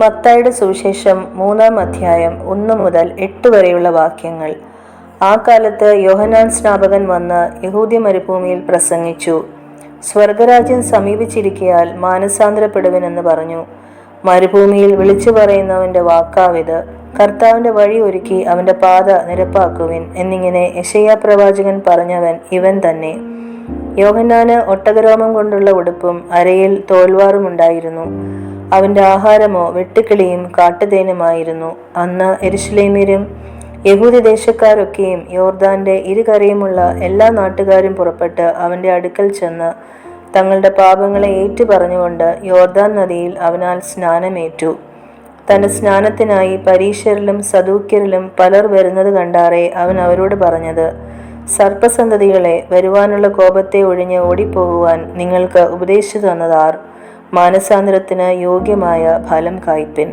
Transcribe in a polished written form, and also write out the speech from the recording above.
മത്തായിയുടെ സുവിശേഷം 3-ാം അധ്യായം 1 മുതൽ 8 വരെയുള്ള വാക്യങ്ങൾ. ആ കാലത്ത് യോഹന്നാൻ സ്നാപകൻ വന്ന് യഹൂദ്യ മരുഭൂമിയിൽ പ്രസംഗിച്ചു, സ്വർഗരാജ്യം സമീപിച്ചിരിക്കയാൽ മാനസാന്തരപ്പെടുവിനെന്ന് പറഞ്ഞു. മരുഭൂമിയിൽ വിളിച്ചു പറയുന്നവന്റെ വാക്കാവിത്, കർത്താവിന്റെ വഴി ഒരുക്കി അവന്റെ പാത നിരപ്പാക്കുവിൻ എന്നിങ്ങനെ യെശയ്യാ പ്രവാചകൻ പറഞ്ഞവൻ ഇവൻ തന്നെ. യോഹന്നാന് ഒട്ടകരോമം കൊണ്ടുള്ള ഉടുപ്പും അരയിൽ തോൽവാറുമുണ്ടായിരുന്നു. അവന്റെ ആഹാരമോ വെട്ടുക്കിളിയും കാട്ടുതേനുമായിരുന്നു. അന്ന് യെരൂശലേമ്യരും യഹൂദ്യദേശക്കാരൊക്കെയും യോർദാന്റെ ഇരുകരയുമുള്ള എല്ലാ നാട്ടുകാരും പുറപ്പെട്ട് അവന്റെ അടുക്കൽ ചെന്ന് തങ്ങളുടെ പാപങ്ങളെ ഏറ്റുപറഞ്ഞുകൊണ്ട് യോർദാൻ നദിയിൽ അവനാൽ സ്നാനമേറ്റു. തന്റെ സ്നാനത്തിനായി പരീശരിലും സദൂക്യരിലും പലർ വരുന്നത് കണ്ടാറെ അവൻ അവരോട് പറഞ്ഞത്, സർപ്പസന്തതികളെ, വരുവാനുള്ള കോപത്തെ ഒഴിഞ്ഞ് ഓടിപ്പോകുവാൻ നിങ്ങൾക്ക് ഉപദേശിച്ചു തന്നതാർ? മാനസാന്തരത്തിന് യോഗ്യമായ ഫലം കായ്പിൻ.